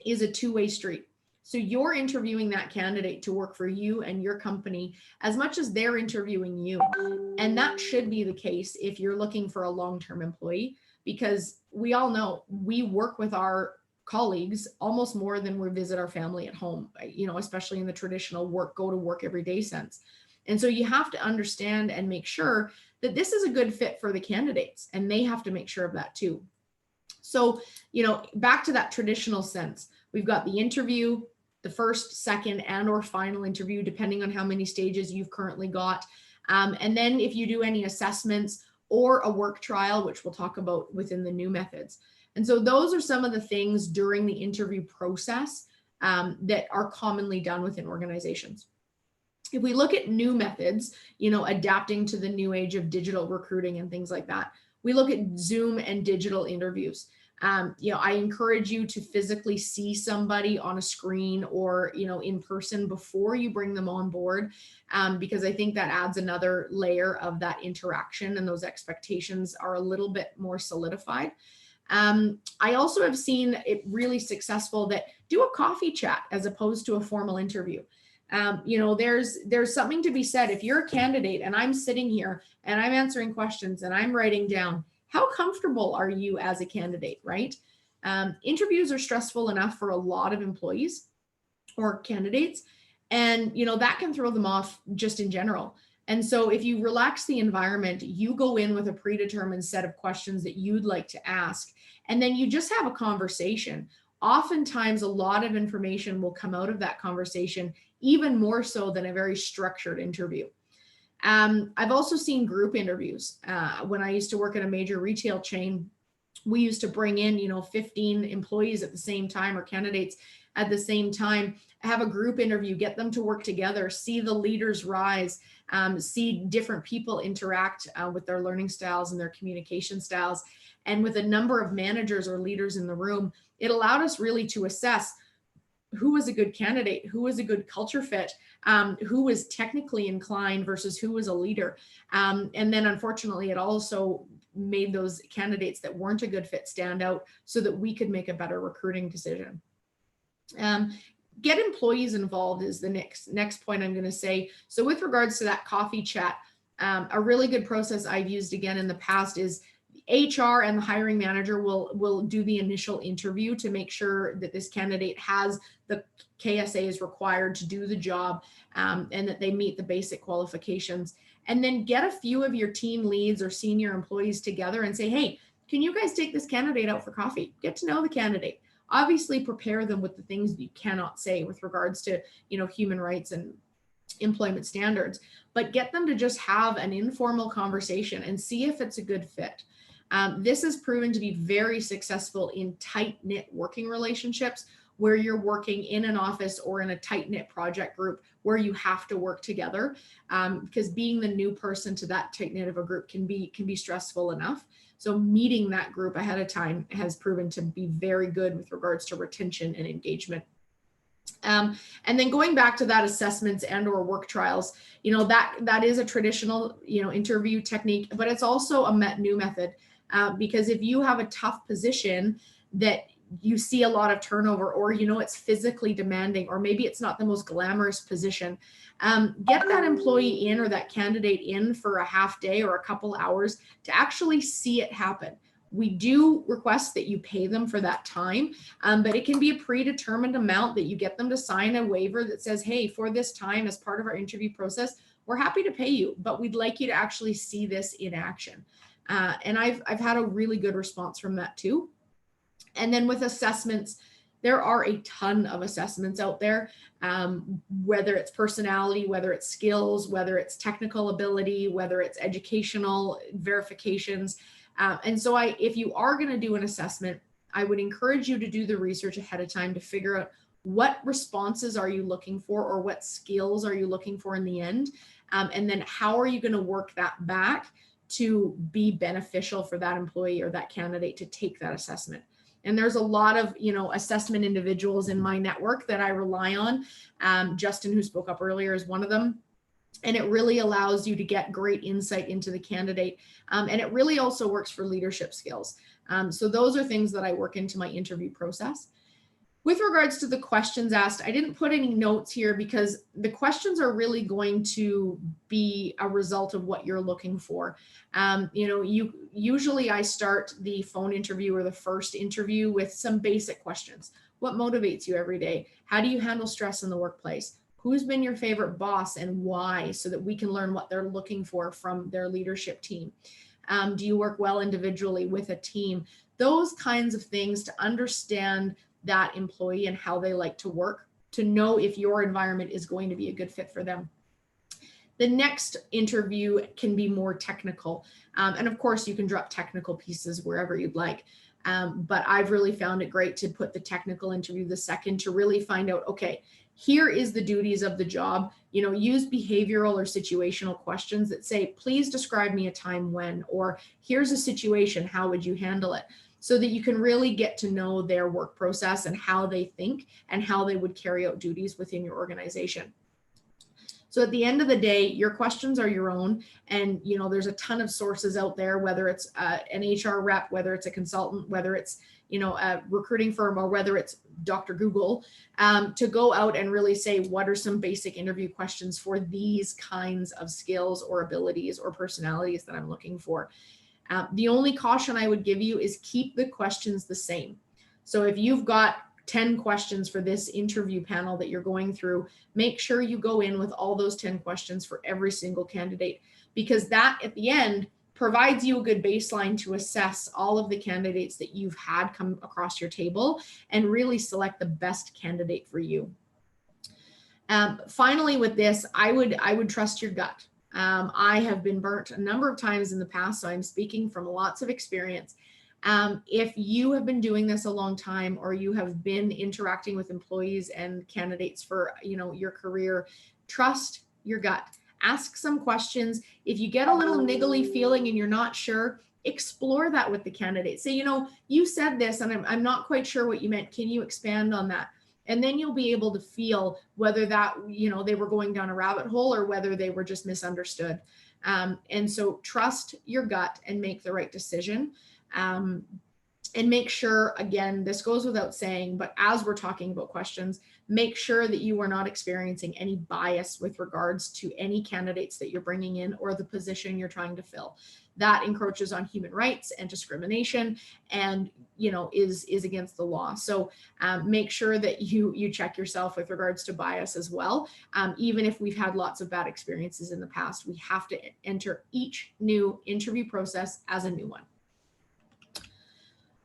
Speaker 2: is a two-way street. So you're interviewing that candidate to work for you and your company as much as they're interviewing you. And that should be the case if you're looking for a long-term employee, because we all know we work with our colleagues almost more than we visit our family at home, especially in the traditional go to work every day sense. And so you have to understand and make sure that this is a good fit for the candidates, and they have to make sure of that too. So, back to that traditional sense, we've got the interview, the first, second, and or final interview, depending on how many stages you've currently got. And then if you do any assessments or a work trial, which we'll talk about within the new methods. And so those are some of the things during the interview process that are commonly done within organizations. If we look at new methods, adapting to the new age of digital recruiting and things like that, we look at Zoom and digital interviews. I encourage you to physically see somebody on a screen or, in person before you bring them on board, because I think that adds another layer of that interaction, and those expectations are a little bit more solidified. I also have seen it really successful that do a coffee chat as opposed to a formal interview. There's something to be said. If you're a candidate and I'm sitting here and I'm answering questions and I'm writing down, how comfortable are you as a candidate, right? Interviews are stressful enough for a lot of employees or candidates, and that can throw them off just in general. And so if you relax the environment, you go in with a predetermined set of questions that you'd like to ask, and then you just have a conversation. Oftentimes, a lot of information will come out of that conversation, even more so than a very structured interview. I've also seen group interviews. When I used to work at a major retail chain, we used to bring in, 15 employees at the same time, or candidates at the same time, have a group interview, get them to work together, see the leaders rise, see different people interact with their learning styles and their communication styles. And with a number of managers or leaders in the room, it allowed us really to assess who was a good candidate, who was a good culture fit, who was technically inclined versus who was a leader. And then unfortunately, it also made those candidates that weren't a good fit stand out so that we could make a better recruiting decision. Get employees involved is the next point I'm going to say. So with regards to that coffee chat, a really good process I've used again in the past is HR and the hiring manager will do the initial interview to make sure that this candidate has the KSAs required to do the job, and that they meet the basic qualifications. And then get a few of your team leads or senior employees together and say, hey, can you guys take this candidate out for coffee? Get to know the candidate. Obviously prepare them with the things that you cannot say with regards to, human rights and employment standards, but get them to just have an informal conversation and see if it's a good fit. This has proven to be very successful in tight-knit working relationships where you're working in an office or in a tight-knit project group where you have to work together, because being the new person to that tight-knit of a group can be stressful enough. So meeting that group ahead of time has proven to be very good with regards to retention and engagement. And then going back to that assessments and or work trials, that is a traditional, interview technique, but it's also a new method, because if you have a tough position that you see a lot of turnover, or, it's physically demanding, or maybe it's not the most glamorous position, get that employee in or that candidate in for a half day or a couple hours to actually see it happen. We do request that you pay them for that time, but it can be a predetermined amount that you get them to sign a waiver that says, hey, for this time as part of our interview process, we're happy to pay you, but we'd like you to actually see this in action. And I've had a really good response from that too. And then with assessments, there are a ton of assessments out there, whether it's personality, whether it's skills, whether it's technical ability, whether it's educational verifications. And so if you are going to do an assessment, I would encourage you to do the research ahead of time to figure out what responses are you looking for, or what skills are you looking for in the end. And then how are you going to work that back to be beneficial for that employee or that candidate to take that assessment. And there's a lot of, assessment individuals in my network that I rely on. Justin, who spoke up earlier, is one of them. And it really allows you to get great insight into the candidate. And it really also works for leadership skills. So those are things that I work into my interview process. With regards to the questions asked, I didn't put any notes here because the questions are really going to be a result of what you're looking for. Usually I start the phone interview or the first interview with some basic questions. What motivates you every day? How do you handle stress in the workplace? Who's been your favorite boss and why, so that we can learn what they're looking for from their leadership team? Do you work well individually with a team? Those kinds of things to understand that employee and how they like to work, to know if your environment is going to be a good fit for them. The next interview can be more technical. And of course, you can drop technical pieces wherever you'd like. But I've really found it great to put the technical interview the second, to really find out, okay, here is the duties of the job. Use behavioral or situational questions that say, please describe me a time when, or here's a situation, how would you handle it? So that you can really get to know their work process and how they think and how they would carry out duties within your organization. So at the end of the day, your questions are your own. And, there's a ton of sources out there, whether it's an HR rep, whether it's a consultant, whether it's, a recruiting firm, or whether it's Dr. Google, to go out and really say, what are some basic interview questions for these kinds of skills or abilities or personalities that I'm looking for. The only caution I would give you is keep the questions the same. So if you've got 10 questions for this interview panel that you're going through, make sure you go in with all those 10 questions for every single candidate, because that at the end provides you a good baseline to assess all of the candidates that you've had come across your table and really select the best candidate for you. Finally, with this, I would trust your gut. I have been burnt a number of times in the past, so I'm speaking from lots of experience. If you have been doing this a long time, or you have been interacting with employees and candidates for, your career, trust your gut. Ask some questions. If you get a little niggly feeling and you're not sure, explore that with the candidate. Say, you said this and I'm not quite sure what you meant. Can you expand on that? And then you'll be able to feel whether that, they were going down a rabbit hole or whether they were just misunderstood. And so trust your gut and make the right decision. And make sure, again, this goes without saying, but as we're talking about questions, make sure that you are not experiencing any bias with regards to any candidates that you're bringing in or the position you're trying to fill. That encroaches on human rights and discrimination and, is against the law. So make sure that you check yourself with regards to bias as well. Even if we've had lots of bad experiences in the past, we have to enter each new interview process as a new one.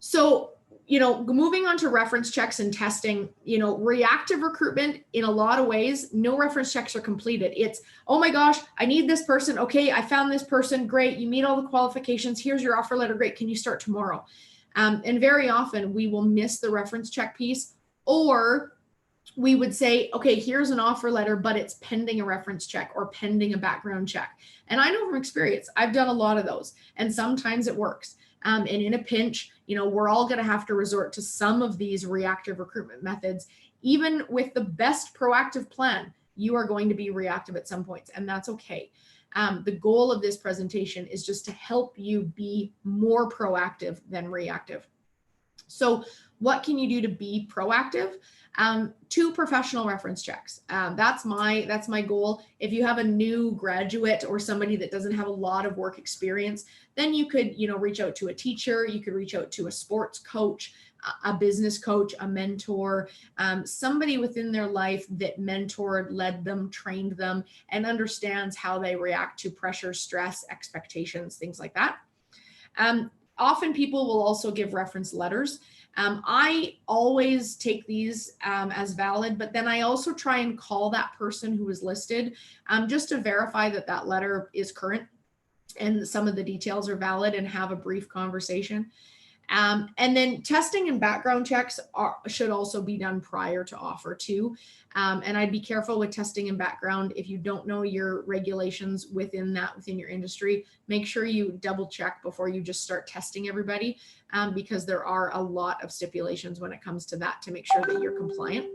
Speaker 2: So, moving on to reference checks and testing, reactive recruitment, in a lot of ways, no reference checks are completed. It's, oh my gosh, I need this person. Okay, I found this person. Great. You meet all the qualifications. Here's your offer letter. Great. Can you start tomorrow? And very often we will miss the reference check piece, or we would say, okay, here's an offer letter, but it's pending a reference check or pending a background check. And I know from experience, I've done a lot of those, and sometimes it works. And in a pinch, we're all going to have to resort to some of these reactive recruitment methods. Even with the best proactive plan, you are going to be reactive at some points, and that's okay. The goal of this presentation is just to help you be more proactive than reactive. So what can you do to be proactive? 2 professional reference checks. That's my goal. If you have a new graduate or somebody that doesn't have a lot of work experience, then you could, reach out to a teacher. You could reach out to a sports coach, a business coach, a mentor, somebody within their life that mentored, led them, trained them, and understands how they react to pressure, stress, expectations, things like that. Often people will also give reference letters. I always take these as valid, but then I also try and call that person who is listed just to verify that that letter is current and some of the details are valid, and have a brief conversation. And then testing and background checks should also be done prior to offer too. And I'd be careful with testing and background. If you don't know your regulations within your industry, make sure you double check before you just start testing everybody, because there are a lot of stipulations when it comes to that to make sure that you're compliant.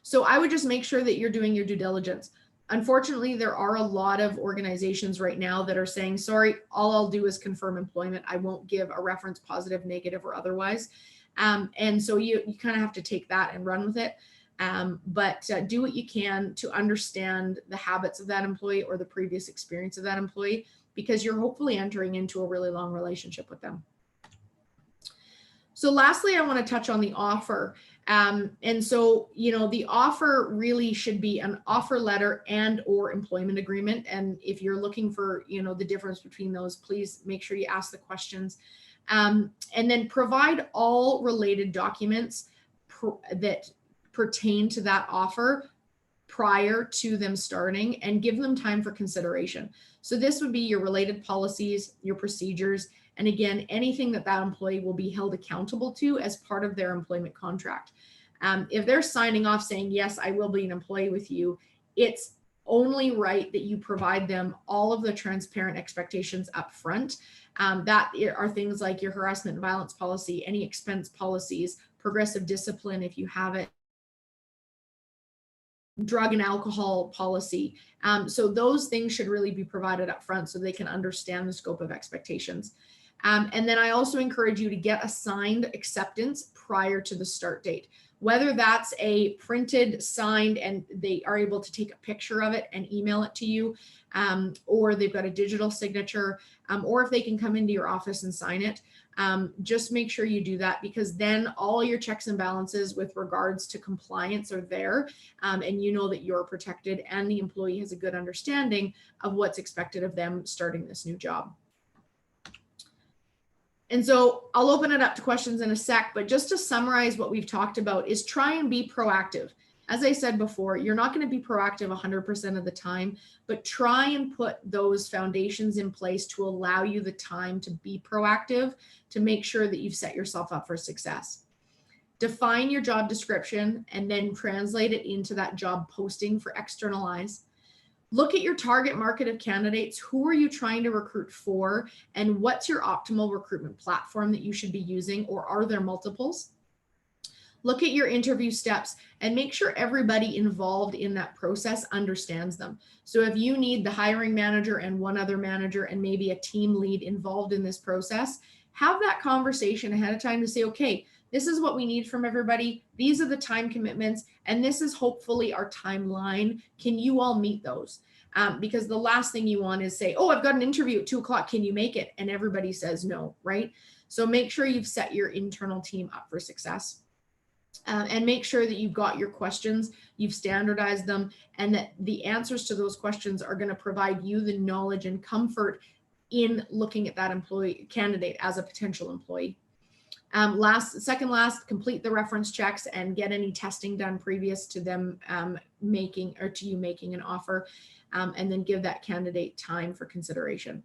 Speaker 2: So I would just make sure that you're doing your due diligence. Unfortunately, there are a lot of organizations right now that are saying, sorry, all I'll do is confirm employment. I won't give a reference, positive, negative, or otherwise. And so you kind of have to take that and run with it. But do what you can to understand the habits of that employee or the previous experience of that employee, because you're hopefully entering into a really long relationship with them. So lastly, I want to touch on the offer. And so, you know, the offer really should be an offer letter and or employment agreement. And if you're looking for, you know, the difference between those, please make sure you ask the questions. And then provide all related documents that pertain to that offer prior to them starting, and give them time for consideration. So this would be your related policies, your procedures, and again, anything that that employee will be held accountable to as part of their employment contract. If they're signing off saying, yes, I will be an employee with you, it's only right that you provide them all of the transparent expectations up front. That are things like your harassment and violence policy, any expense policies, progressive discipline if you have it, drug and alcohol policy. So those things should really be provided up front so they can understand the scope of expectations. And then I also encourage you to get a signed acceptance prior to the start date, whether that's a printed, signed, and they are able to take a picture of it and email it to you, or they've got a digital signature, or if they can come into your office and sign it. Just make sure you do that, because then all your checks and balances with regards to compliance are there, and you know that you're protected and the employee has a good understanding of what's expected of them starting this new job. And so I'll open it up to questions in a sec, but just to summarize what we've talked about is try and be proactive. As I said before, you're not going to be proactive 100% of the time, but try and put those foundations in place to allow you the time to be proactive, to make sure that you've set yourself up for success. Define your job description and then translate it into that job posting for external eyes. Look at your target market of candidates. Who are you trying to recruit for? And what's your optimal recruitment platform that you should be using, or are there multiples? Look at your interview steps and make sure everybody involved in that process understands them. So if you need the hiring manager and one other manager and maybe a team lead involved in this process, have that conversation ahead of time to say, okay, this is what we need from everybody. These are the time commitments, and this is hopefully our timeline. Can you all meet those? Because the last thing you want is say, oh, I've got an interview at 2 o'clock. Can you make it? And everybody says no, right? So make sure you've set your internal team up for success. And make sure that you've got your questions, you've standardized them, and that the answers to those questions are going to provide you the knowledge and comfort in looking at that employee candidate as a potential employee. Second last, complete the reference checks and get any testing done previous to them making an offer, and then give that candidate time for consideration.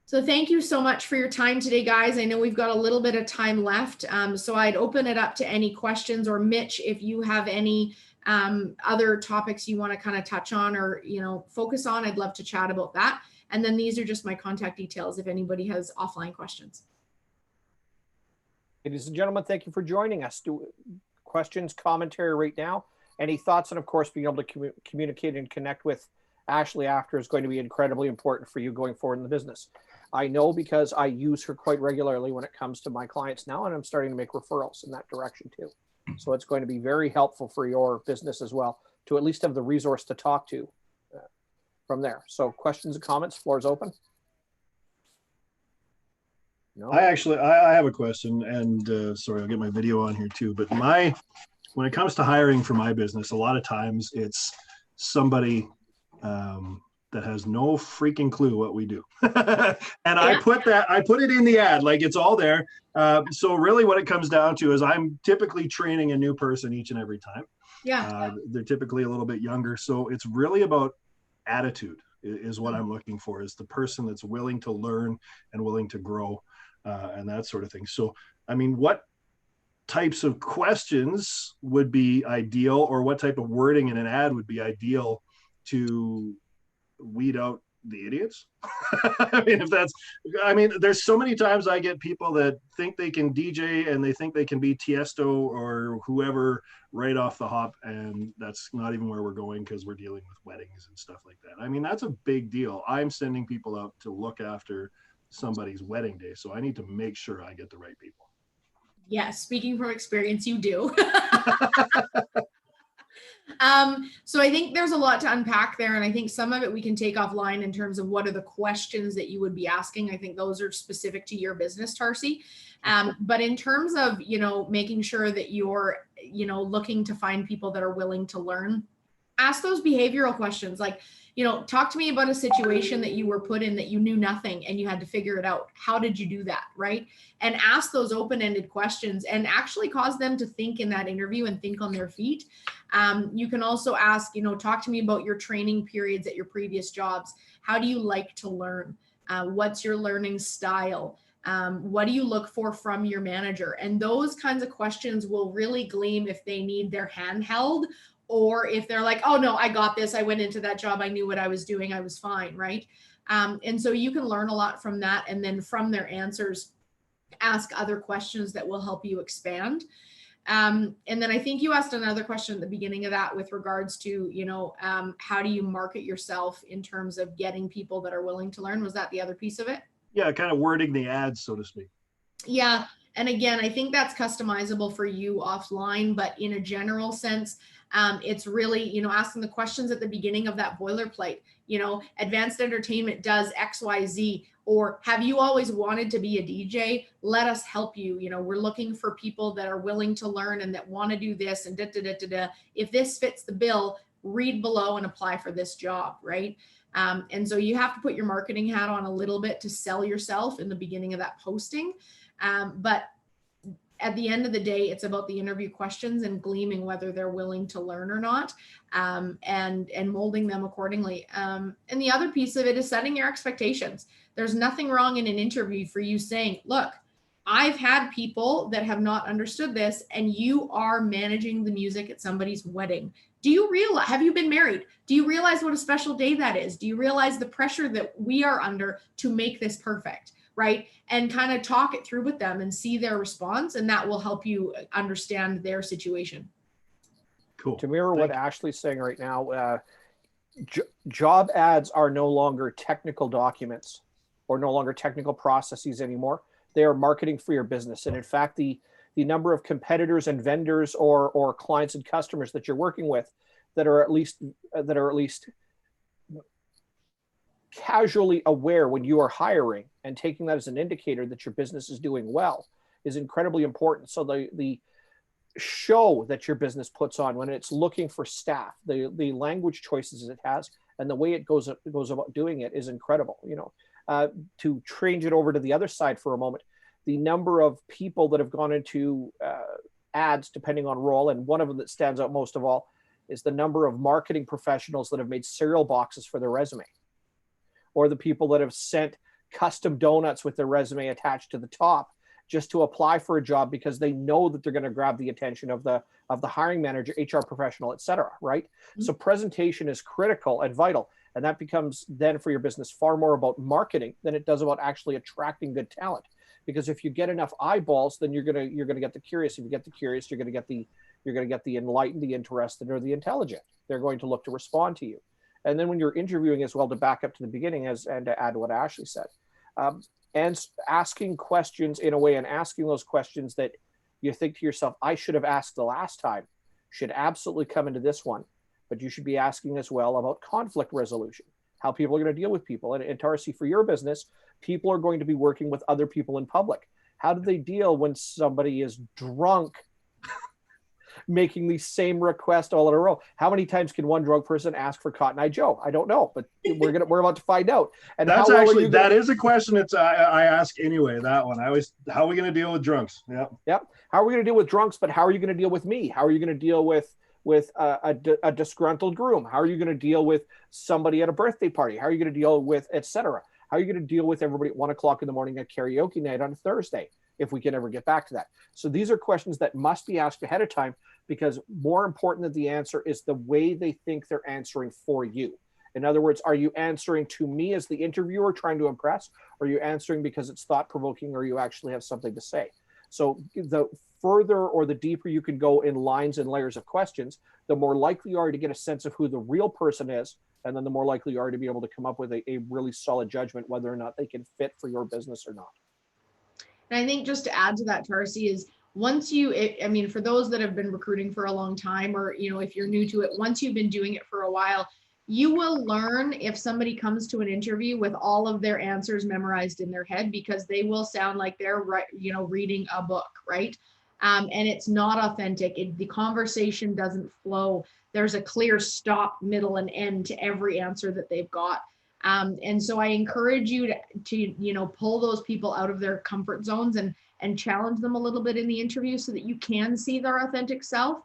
Speaker 2: So thank you so much for your time today, guys. I know we've got a little bit of time left, so I'd open it up to any questions, or Mitch, if you have any other topics you want to kind of touch on or focus on, I'd love to chat about that. And then these are just my contact details if anybody has offline questions.
Speaker 1: Ladies and gentlemen, thank you for joining us. Questions, commentary right now, any thoughts, and of course, being able to communicate and connect with Ashley after is going to be incredibly important for you going forward in the business. I know because I use her quite regularly when it comes to my clients now, and I'm starting to make referrals in that direction too. So it's going to be very helpful for your business as well to at least have the resource to talk to from there. So questions and comments, floor is open. No?
Speaker 4: I have a question, and sorry, I'll get my video on here too. But when it comes to hiring for my business, a lot of times it's somebody that has no freaking clue what we do. And yeah. I put it in the ad, like it's all there. So really what it comes down to is I'm typically training a new person each and every time.
Speaker 2: Yeah.
Speaker 4: They're typically a little bit younger. So it's really about attitude is what I'm looking for, is the person that's willing to learn and willing to grow and that sort of thing. So, I mean, what types of questions would be ideal, or what type of wording in an ad would be ideal to weed out the idiots. I mean, there's so many times I get people that think they can DJ and they think they can be Tiesto or whoever right off the hop, and that's not even where we're going because we're dealing with weddings and stuff like that. I mean, that's a big deal. I'm sending people out to look after somebody's wedding day, so I need to make sure I get the right people.
Speaker 2: Yes, speaking from experience, you do. So I think there's a lot to unpack there. And I think some of it we can take offline in terms of what are the questions that you would be asking. I think those are specific to your business, Tarsi. But in terms of, making sure that you're, looking to find people that are willing to learn, ask those behavioral questions. Like, talk to me about a situation that you were put in that you knew nothing and you had to figure it out. How did you do that? Right. And ask those open-ended questions and actually cause them to think in that interview and think on their feet. You can also ask, talk to me about your training periods at your previous jobs. How do you like to learn? What's your learning style? What do you look for from your manager? And those kinds of questions will really gleam if they need their hand held, or if they're like, oh no, I got this. I went into that job. I knew what I was doing. I was fine. Right. And so you can learn a lot from that. And then from their answers, ask other questions that will help you expand. And then I think you asked another question at the beginning of that with regards to, how do you market yourself in terms of getting people that are willing to learn? Was that the other piece of it?
Speaker 4: Yeah, kind of wording the ads, so to speak.
Speaker 2: Yeah. And again, I think that's customizable for you offline, but in a general sense, it's really, asking the questions at the beginning of that boilerplate, advanced entertainment does XYZ, or have you always wanted to be a DJ? Let us help you. We're looking for people that are willing to learn and that want to do this and If this fits the bill, read below and apply for this job, right? And so you have to put your marketing hat on a little bit to sell yourself in the beginning of that posting. But at the end of the day, it's about the interview questions and gleaming whether they're willing to learn or not, and molding them accordingly. And the other piece of it is setting your expectations. There's nothing wrong in an interview for you saying, look, I've had people that have not understood this, and you are managing the music at somebody's wedding. Do you realize, have you been married? Do you realize what a special day that is? Do you realize the pressure that we are under to make this perfect? Right? And kind of talk it through with them and see their response. And that will help you understand their situation.
Speaker 1: Cool. To mirror what Ashley's saying right now, job ads are no longer technical documents or no longer technical processes anymore. They are marketing for your business. And in fact, the number of competitors and vendors or clients and customers that you're working with that are at least casually aware when you are hiring and taking that as an indicator that your business is doing well is incredibly important. So the show that your business puts on when it's looking for staff, the language choices it has, and the way it goes about doing it is incredible. To change it over to the other side for a moment, the number of people that have gone into ads, depending on role, and one of them that stands out most of all is the number of marketing professionals that have made cereal boxes for their resume, or the people that have sent custom donuts with their resume attached to the top just to apply for a job because they know that they're going to grab the attention of the hiring manager, HR professional, et cetera, right? Mm-hmm. So presentation is critical and vital. And that becomes then for your business far more about marketing than it does about actually attracting good talent. Because if you get enough eyeballs, then you're gonna get the curious. If you get the curious, you're gonna get the enlightened, the interested, or the intelligent. They're going to look to respond to you. And then when you're interviewing as well, to back up to the beginning and to add to what Ashley said, and asking questions in a way and asking those questions that you think to yourself, I should have asked the last time, should absolutely come into this one. But you should be asking as well about conflict resolution, how people are going to deal with people. And Tarsi, for your business, people are going to be working with other people in public. How do they deal when somebody is drunk making the same request all in a row? How many times can one drunk person ask for Cotton Eye Joe? I don't know, but we're about to find out. And
Speaker 4: that's actually, that is a question I ask anyway, that one. How are we going to deal with drunks?
Speaker 1: Yep. How are we going to deal with drunks, but how are you going to deal with me? How are you going to deal with a disgruntled groom? How are you going to deal with somebody at a birthday party? How are you going to deal with, et cetera? How are you going to deal with everybody at 1 o'clock in the morning at karaoke night on a Thursday, if we can ever get back to that? So these are questions that must be asked ahead of time, because more important than the answer is the way they think they're answering for you. In other words, are you answering to me as the interviewer trying to impress? Or are you answering because it's thought-provoking or you actually have something to say? So the further or the deeper you can go in lines and layers of questions, the more likely you are to get a sense of who the real person is. And then the more likely you are to be able to come up with a really solid judgment whether or not they can fit for your business or not.
Speaker 2: And I think just to add to that, Tarsi, is once you, I mean, for those that have been recruiting for a long time, or, you know, if you're new to it, once you've been doing it for a while, you will learn if somebody comes to an interview with all of their answers memorized in their head, because they will sound like they're, you know, reading a book, right? And it's not authentic. The conversation doesn't flow. There's a clear stop, middle, and end to every answer that they've got. And so I encourage you to, you know, pull those people out of their comfort zones and challenge them a little bit in the interview so that you can see their authentic self.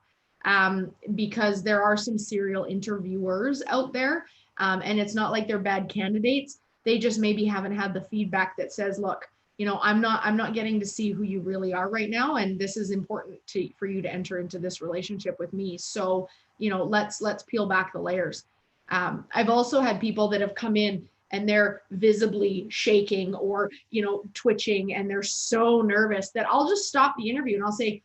Speaker 2: Because there are some serial interviewers out there, and it's not like they're bad candidates. They just maybe haven't had the feedback that says, look, you know, I'm not getting to see who you really are right now, and this is important for you to enter into this relationship with me. So, you know, let's peel back the layers. I've also had people that have come in and they're visibly shaking or, you know, twitching, and they're so nervous that I'll just stop the interview and I'll say,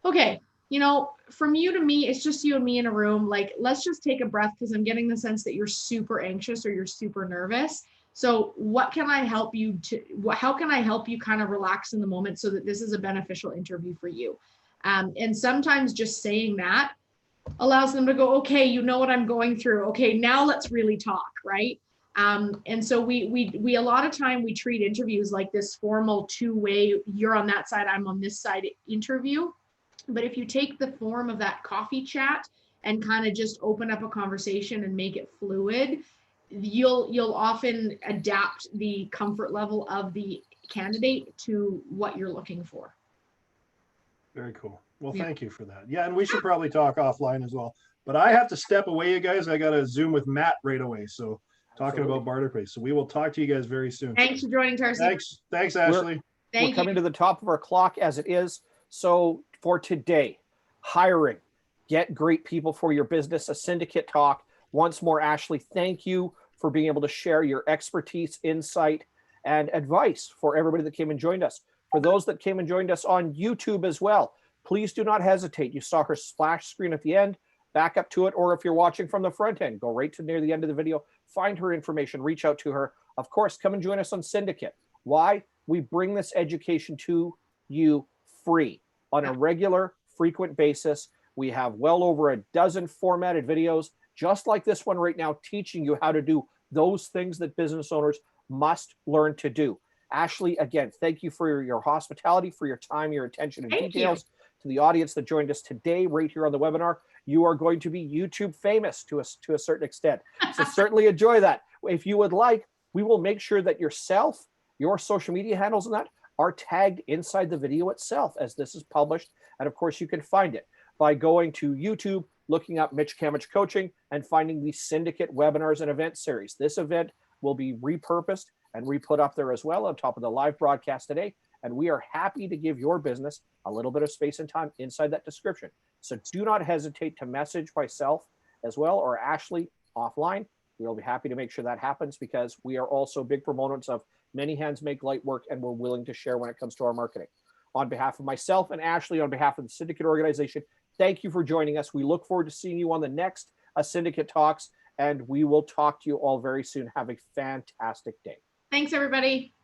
Speaker 2: okay, you know, from you to me, it's just you and me in a room. Like, let's just take a breath, because I'm getting the sense that you're super anxious or you're super nervous. So what can I help you to, how can I help you kind of relax in the moment so that this is a beneficial interview for you? And sometimes just saying that allows them to go, okay, you know what I'm going through. Okay, now let's really talk, right? And so we a lot of time we treat interviews like this formal two-way, you're on that side, I'm on this side interview. But if you take the form of that coffee chat and kind of just open up a conversation and make it fluid, you'll often adapt the comfort level of the candidate to what you're looking for.
Speaker 4: Very cool. Well,
Speaker 2: Yeah.
Speaker 4: thank you for that. Yeah, and we should probably talk offline as well. But I have to step away, you guys. I got to Zoom with Matt right away. So talking about barter place. So we will talk to you guys very soon.
Speaker 2: Thanks for joining, Tarsi.
Speaker 4: Thanks, Ashley.
Speaker 1: We're coming to the top of our clock as it is. So for today, hiring, get great people for your business, a Cyndicate Talk. Once more, Ashley, thank you for being able to share your expertise, insight, and advice for everybody that came and joined us. For those that came and joined us on YouTube as well, please do not hesitate. You saw her splash screen at the end, back up to it, or if you're watching from the front end, go right to near the end of the video, find her information, reach out to her. Of course, come and join us on Cyndicate. Why? We bring this education to you free on a regular, frequent basis. We have well over a dozen formatted videos, just like this one right now, teaching you how to do those things that business owners must learn to do. Ashley, again, thank you for your hospitality, for your time, your attention, and details. To the audience that joined us today right here on the webinar, you are going to be YouTube famous to a certain extent. So certainly enjoy that. If you would like, we will make sure that yourself, your social media handles and that are tagged inside the video itself as this is published. And of course, you can find it by going to YouTube, looking up Mitch Kamich Coaching, and finding the Cyndicate webinars and event series. This event will be repurposed and re-put up there as well on top of the live broadcast today. And we are happy to give your business a little bit of space and time inside that description. So do not hesitate to message myself as well, or Ashley offline. We'll be happy to make sure that happens, because we are also big proponents of many hands make light work, and we're willing to share when it comes to our marketing. On behalf of myself and Ashley, on behalf of the Cyndicate organization, thank you for joining us. We look forward to seeing you on the next Cyndicate Talks, and we will talk to you all very soon. Have a fantastic day.
Speaker 2: Thanks, everybody.